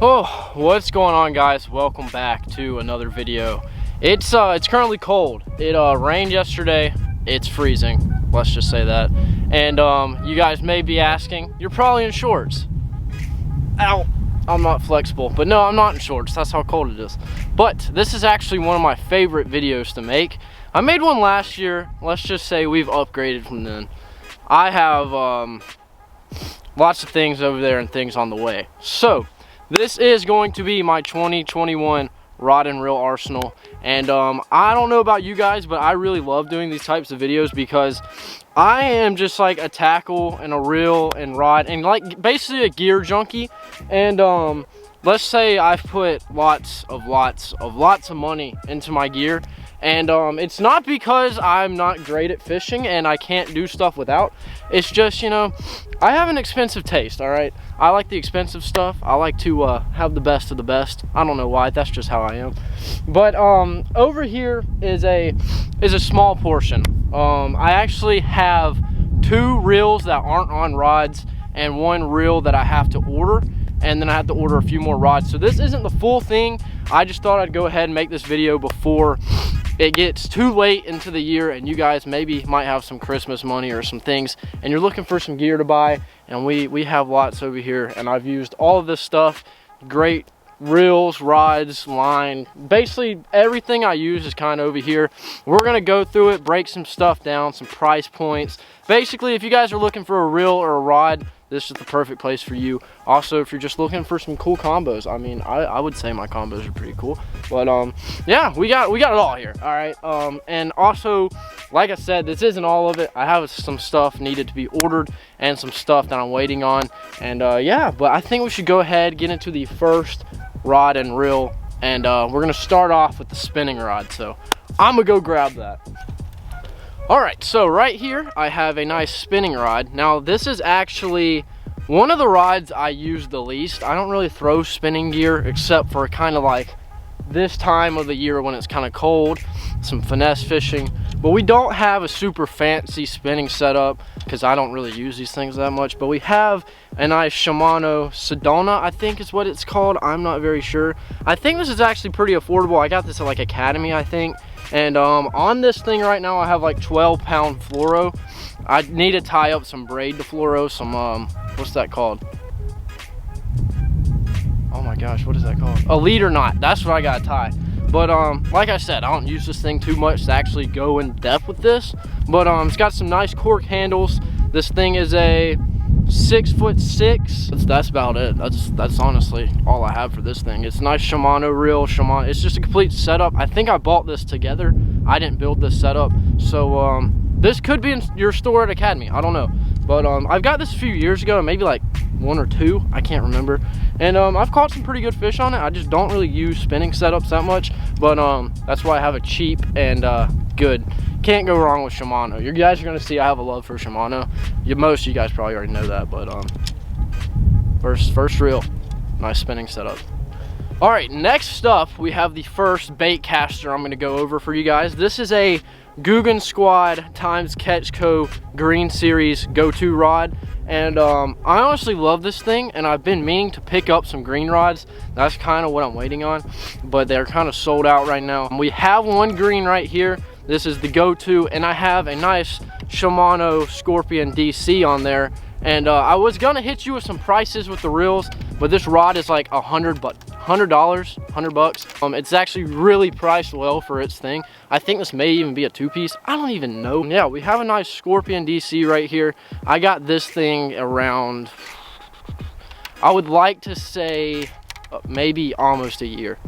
Oh, what's going on, guys? Welcome back to another video. It's currently cold. It rained yesterday. It's freezing, let's just say that. And you guys may be asking, you're probably in shorts. Ow, I'm not flexible, but no, I'm not in shorts. That's how cold it is. But this is actually one of my favorite videos to make. I made one last year. Let's just say we've upgraded from then. I have lots of things over there and things on the way. So this is going to be my 2021 rod and reel arsenal. And I don't know about you guys, but I really love doing these types of videos because I am just like a tackle and a reel and rod and like basically a gear junkie. And let's say I've put lots of money into my gear. And it's not because I'm not great at fishing and I can't do stuff without. It's just, you know, I have an expensive taste, all right? I like the expensive stuff. I like to have the best of the best. I don't know why, that's just how I am. But over here is a small portion. I actually have 2 reels that aren't on rods and 1 reel that I have to order. And then I have to order a few more rods. So this isn't the full thing. I just thought I'd go ahead and make this video before it gets too late into the year and you guys maybe might have some Christmas money or some things and you're looking for some gear to buy. And we have lots over here, and I've used all of this stuff. Great reels, rods, line, basically everything I use is kind of over here. We're gonna go through it, break some stuff down, some price points. Basically, if you guys are looking for a reel or a rod, this is the perfect place for you. Also, if you're just looking for some cool combos, I mean, I would say my combos are pretty cool. But yeah, we got it all here. All right. And also, like I said, this isn't all of it. I have some stuff needed to be ordered and some stuff that I'm waiting on. And yeah, but I think we should go ahead, get into the first rod and reel, and we're gonna start off with the spinning rod. So I'm gonna go grab that. All right, so right here I have a nice spinning rod. Now this is actually one of the rods I use the least. I don't really throw spinning gear except for kind of like this time of the year when it's kind of cold, some finesse fishing. But we don't have a super fancy spinning setup because I don't really use these things that much. But we have a nice Shimano Sedona, I think is what it's called. I'm not very sure. I think this is actually pretty affordable. I got this at like Academy, I think. And on this thing right now I have like 12-pound fluoro. I need to tie up some braid to fluoro, some what's that called? Oh my gosh, what is that called? A leader knot. That's what I gotta tie. But like I said, I don't use this thing too much to actually go in depth with this. But it's got some nice cork handles. This thing is a 6'6". That's about it. That's honestly all I have for this thing. It's a nice Shimano reel. It's just a complete setup. I think I bought this together. I didn't build this setup. So this could be in your store at Academy. I don't know. But I've got this a few years ago, maybe like 1 or 2. I can't remember. And I've caught some pretty good fish on it. I just don't really use spinning setups that much. But that's why I have a cheap and good. Can't go wrong with Shimano. You guys are gonna see I have a love for Shimano. Most of you guys probably already know that, but first reel, nice spinning setup. All right, next up we have the first bait caster I'm gonna go over for you guys. This is a Guggen Squad times Catch Co Green Series go-to rod. And I honestly love this thing, and I've been meaning to pick up some green rods. That's kind of what I'm waiting on, but they're kind of sold out right now. We have one green right here. This is the go-to, and I have a nice Shimano Scorpion DC on there. And I was gonna hit you with some prices with the reels, but this rod is like $100 bucks. It's actually really priced well for its thing. I think this may even be a 2-piece. I don't even know. Yeah, we have a nice Scorpion DC right here. I got this thing around, I would like to say maybe almost a year.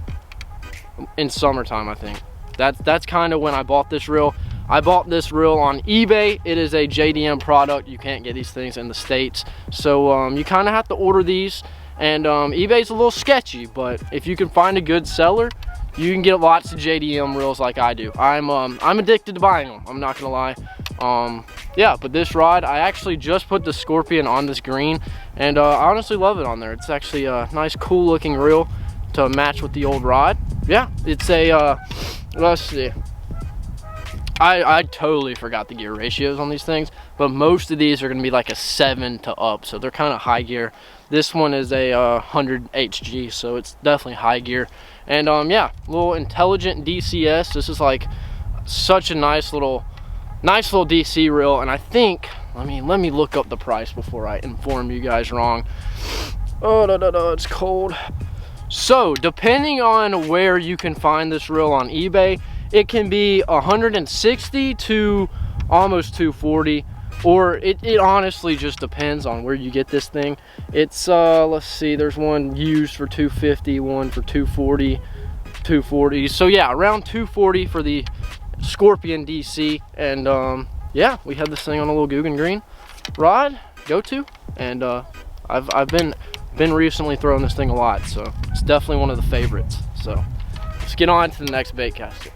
In summertime, I think. That's kind of when I bought this reel. I bought this reel on eBay. It is a JDM product. You can't get these things in the States. So you kind of have to order these. And eBay's a little sketchy, but if you can find a good seller, you can get lots of JDM reels like I do. I'm addicted to buying them. I'm not gonna lie. Yeah, but this rod, I actually just put the Scorpion on this green, and I honestly love it on there. It's actually a nice, cool looking reel to match with the old rod. Yeah, it's a let's see. I totally forgot the gear ratios on these things, but most of these are going to be like a 7 to up, so they're kind of high gear. This one is a 100 HG, so it's definitely high gear. And yeah, little intelligent DCS. This is like such a nice little DC reel. And I think, let me look up the price before I inform you guys wrong. Oh, it's cold. So depending on where you can find this reel on eBay, it can be 160 to almost 240, or it honestly just depends on where you get this thing. It's let's see, there's one used for 250, one for 240. So yeah, around 240 for the Scorpion DC. And yeah, we have this thing on a little Guggen Green rod go-to, and I've been recently throwing this thing a lot, so it's definitely one of the favorites. So let's get on to the next bait caster.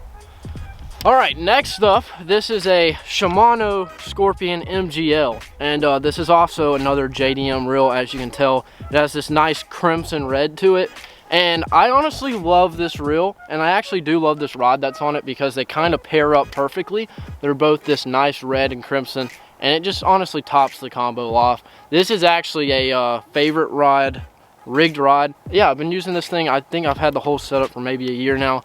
All right, next up, this is a Shimano Scorpion MGL, and this is also another JDM reel. As you can tell, it has this nice crimson red to it, and I honestly love this reel, and I actually do love this rod that's on it because they kind of pair up perfectly. They're both this nice red and crimson, and it just honestly tops the combo off. This is actually a favorite rod, rigged rod. Yeah, I've been using this thing. I think I've had the whole setup for maybe a year now.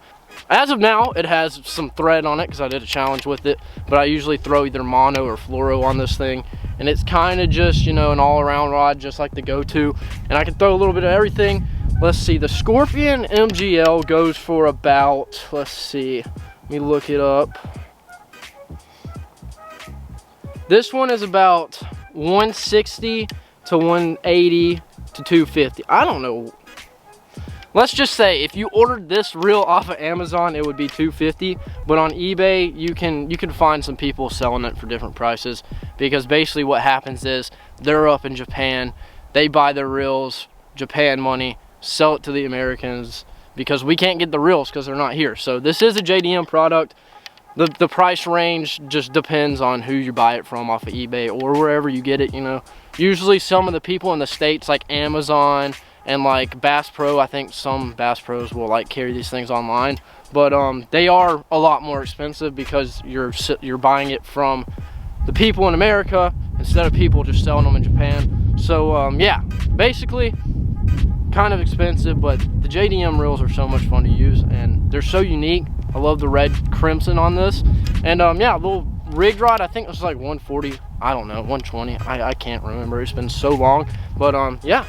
As of now, it has some thread on it because I did a challenge with it, but I usually throw either mono or fluoro on this thing, and it's kind of just, you know, an all-around rod, just like the go-to, and I can throw a little bit of everything. Let's see, the Scorpion MGL goes for about, let's see, let me look it up. This one is about 160 to 180 to 250. I don't know. Let's just say if you ordered this reel off of Amazon, it would be 250, but on eBay you can find some people selling it for different prices, because basically what happens is they're up in Japan, they buy their reels, Japan money, sell it to the Americans, because we can't get the reels because they're not here. So this is a JDM product. The price range just depends on who you buy it from off of eBay or wherever you get it, you know. Usually some of the people in the States, like Amazon and like Bass Pro, I think some Bass Pros will like carry these things online, but they are a lot more expensive because you're buying it from the people in America instead of people just selling them in Japan. So yeah, basically kind of expensive, but the JDM reels are so much fun to use and they're so unique. I love the red crimson on this. And yeah, little rigged rod, I think it was like 140, I don't know, 120, I can't remember, it's been so long. But yeah.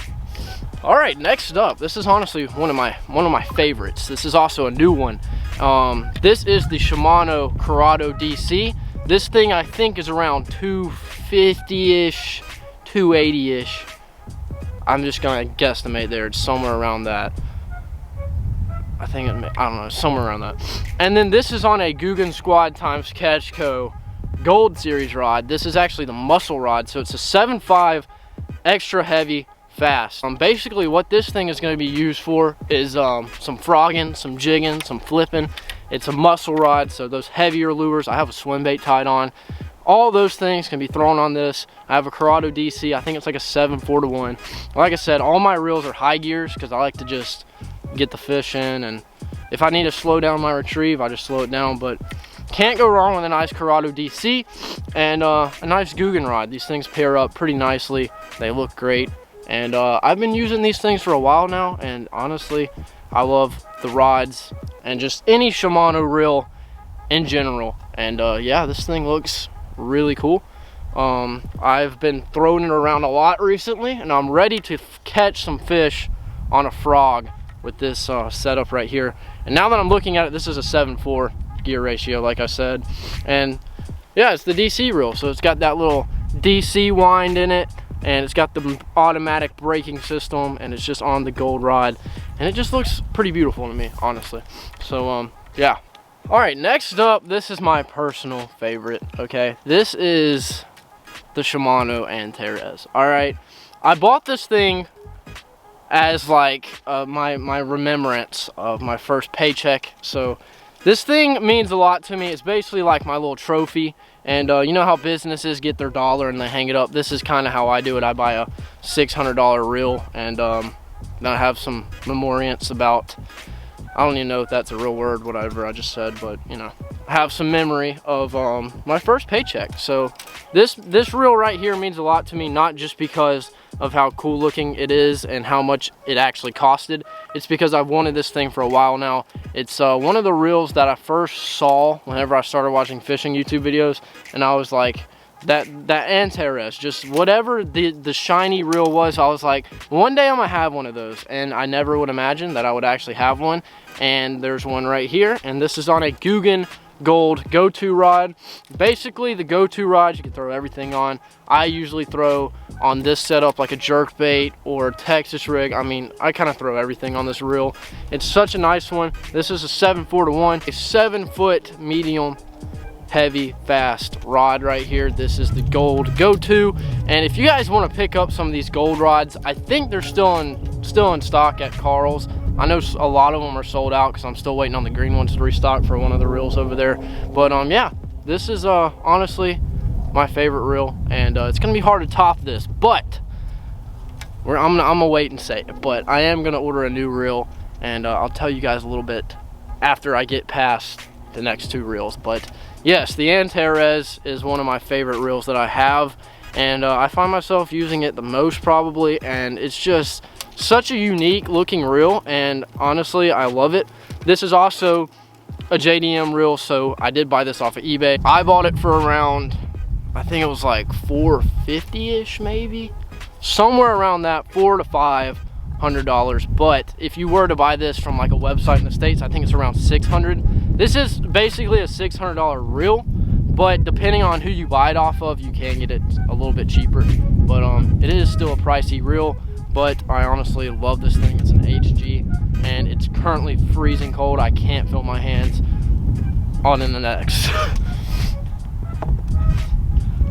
All right, next up, this is honestly one of my favorites. This is also a new one. This is the Shimano Curado DC. This thing I think is around 250-ish, 280-ish. I'm just gonna guesstimate there. It's somewhere around that. I think I don't know, somewhere around that. And then this is on a Guggen Squad times Catchco Gold Series rod. This is actually the muscle rod, so it's a 7.5 extra heavy. Fast. Basically what this thing is going to be used for is some frogging, some jigging, some flipping. It's a muscle rod, so those heavier lures, I have a swim bait tied on, all those things can be thrown on this. I have a Curado DC, I think it's like a 7.4 to 1. Like I said, all my reels are high gears because I like to just get the fish in, and if I need to slow down my retrieve, I just slow it down. But can't go wrong with a nice Curado DC and a nice Guggen rod. These things pair up pretty nicely, they look great. And I've been using these things for a while now, and honestly, I love the rods and just any Shimano reel in general. And yeah, this thing looks really cool. I've been throwing it around a lot recently, and I'm ready to catch some fish on a frog with this setup right here. And now that I'm looking at it, this is a 7.4 gear ratio, like I said. And yeah, it's the DC reel, so it's got that little DC wind in it, and it's got the automatic braking system, and it's just on the gold rod, and it just looks pretty beautiful to me, honestly. So yeah. All right, next up, this is my personal favorite. Okay, this is the Shimano Anteres. All right, I bought this thing as like my remembrance of my first paycheck. So this thing means a lot to me. It's basically like my little trophy. And you know how businesses get their dollar and they hang it up? This is kind of how I do it. I buy a $600 reel, and then I have some memorials about, I don't even know if that's a real word, whatever I just said, but you know, I have some memory of my first paycheck. So this reel right here means a lot to me, not just because of how cool looking it is and how much it actually costed, it's because I've wanted this thing for a while now. It's one of the reels that I first saw whenever I started watching fishing YouTube videos, and I was like, that Anteres, just whatever the shiny reel was, I was like, one day I'm gonna have one of those. And I never would imagine that I would actually have one. And there's one right here, and this is on a Guggen Gold go-to rod. Basically the go-to rod you can throw everything on. I usually throw on this setup like a jerkbait or Texas rig. I mean, I kind of throw everything on this reel. It's such a nice one. This is a 7-4-1, a 7-foot medium heavy fast rod right here. This is the gold go-to, and if you guys want to pick up some of these gold rods, I think they're still in stock at Carl's. I know a lot of them are sold out because I'm still waiting on the green ones to restock for one of the reels over there. But yeah, this is honestly my favorite reel, and it's gonna be hard to top this, but I'm gonna wait and say it. But I am gonna order a new reel, and I'll tell you guys a little bit after I get past the next two reels. But yes, the Anteres is one of my favorite reels that I have, and I find myself using it the most probably, and it's just such a unique looking reel, and honestly I love it. This is also a JDM reel, so I did buy this off of eBay. I bought it for around, I think it was like $450-ish, maybe somewhere around that, $400 to $500. But if you were to buy this from like a website in the States, I think it's around $600. This is basically a $600 reel, but depending on who you buy it off of, you can get it a little bit cheaper. But it is still a pricey reel, but I honestly love this thing. It's an HG, and it's currently freezing cold. I can't feel my hands on in the next.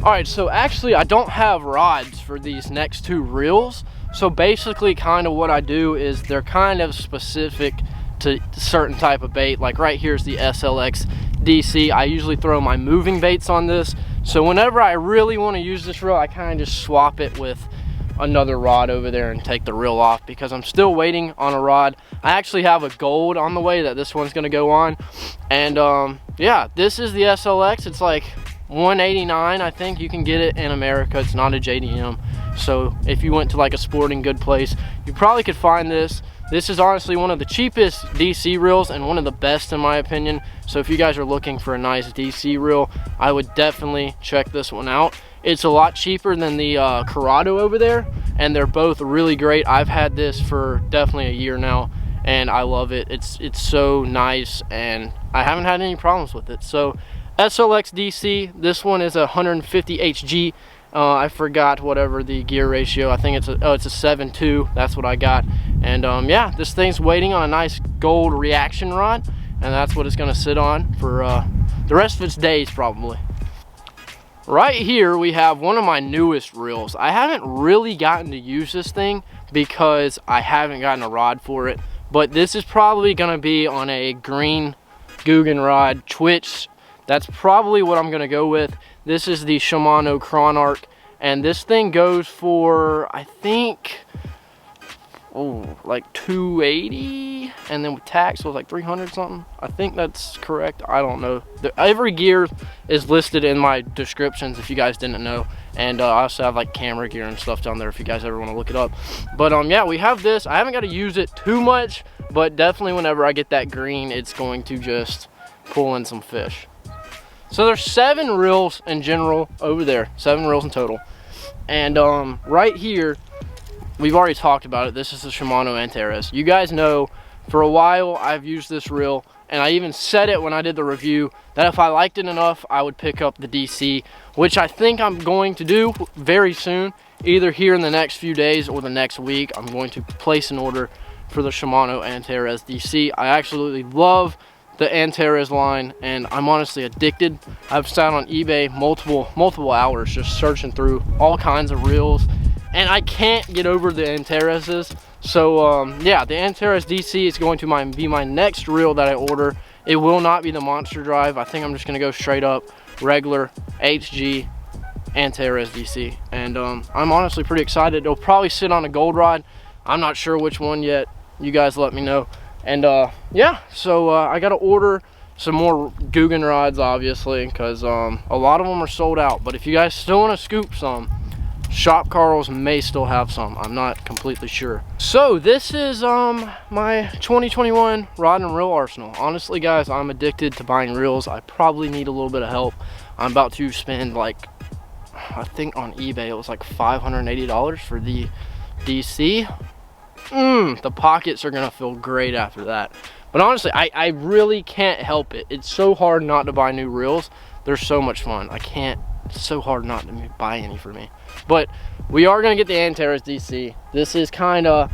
All right, so actually I don't have rods for these next two reels. So basically kind of what I do is they're kind of specific to certain type of bait. Like right here's the SLX DC. I usually throw my moving baits on this. So whenever I really want to use this reel, I kind of just swap it with another rod over there and take the reel off, because I'm still waiting on a rod. I actually have a gold on the way that this one's going to go on. And yeah, this is the SLX. It's like $189. I think you can get it in America. It's not a JDM. So if you went to like a sporting good place, you probably could find this. This is honestly one of the cheapest DC reels and one of the best in my opinion. So if you guys are looking for a nice DC reel, I would definitely check this one out. It's a lot cheaper than the Curado over there, and they're both really great. I've had this for definitely a year now, and I love it. It's so nice, and I haven't had any problems with it. So SLX DC, this one is a 150 HG. I forgot whatever the gear ratio. I think it's a 7.2. That's what I got. And yeah, this thing's waiting on a nice gold reaction rod, and that's what it's gonna sit on for the rest of its days probably. Right here we have one of my newest reels. I haven't really gotten to use this thing because I haven't gotten a rod for it, but this is probably gonna be on a green Guggen rod, Twitch. That's probably what I'm gonna go with. This is the Shimano Kron Arc, and this thing goes for, I think, like $280, and then with tax it was like $300 something. I think that's correct. I don't know. Every gear is listed in my descriptions if you guys didn't know, and I also have like camera gear and stuff down there if you guys ever want to look it up. But yeah, we have this. I haven't got to use it too much, but definitely whenever I get that green, it's going to just pull in some fish. So there's 7 reels in general over there, 7 reels in total. And right here, we've already talked about it. This is the Shimano Anteres. You guys know for a while I've used this reel, and I even said it when I did the review that if I liked it enough, I would pick up the DC, which I think I'm going to do very soon, either here in the next few days or the next week. I'm going to place an order for the Shimano Anteres DC. I absolutely love the Anteres line, and I'm honestly addicted. I've sat on eBay multiple hours just searching through all kinds of reels, and I can't get over the Antereses. So yeah, the Anteres DC is going to be my next reel that I order. It will not be the Monster Drive. I think I'm just gonna go straight up regular HG Anteres DC, and I'm honestly pretty excited. It'll probably sit on a gold rod. I'm not sure which one yet. You guys let me know. And yeah, so I gotta order some more Guggen rods, obviously, because a lot of them are sold out. But if you guys still want to scoop some, Shop Carls may still have some. I'm not completely sure. So this is my 2021 rod and reel arsenal. Honestly, guys, I'm addicted to buying reels. I probably need a little bit of help. I'm about to spend, like, I think on eBay it was like $580 for the DC. The pockets are gonna feel great after that. But honestly, I really can't help it. It's so hard not to buy new reels. They're so much fun. It's so hard not to buy any for me. But we are gonna get the Anteres DC. This is kind of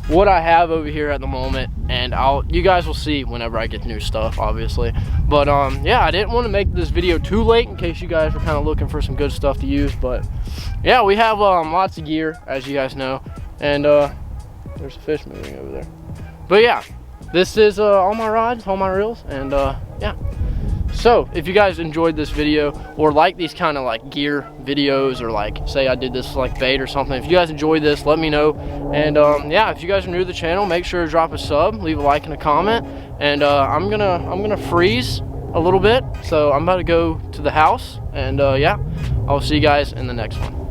what I have over here at the moment, and you guys will see whenever I get new stuff, obviously. But yeah, I didn't want to make this video too late in case you guys were kind of looking for some good stuff to use. But yeah, we have lots of gear, as you guys know, and there's a fish moving over there. But yeah, this is all my rods, all my reels, and yeah. So if you guys enjoyed this video, or like these kind of like gear videos, or like say I did this like bait or something, if you guys enjoyed this, let me know. And yeah, if you guys are new to the channel, make sure to drop a sub, leave a like and a comment. And I'm gonna freeze a little bit, so I'm about to go to the house, and yeah, I'll see you guys in the next one.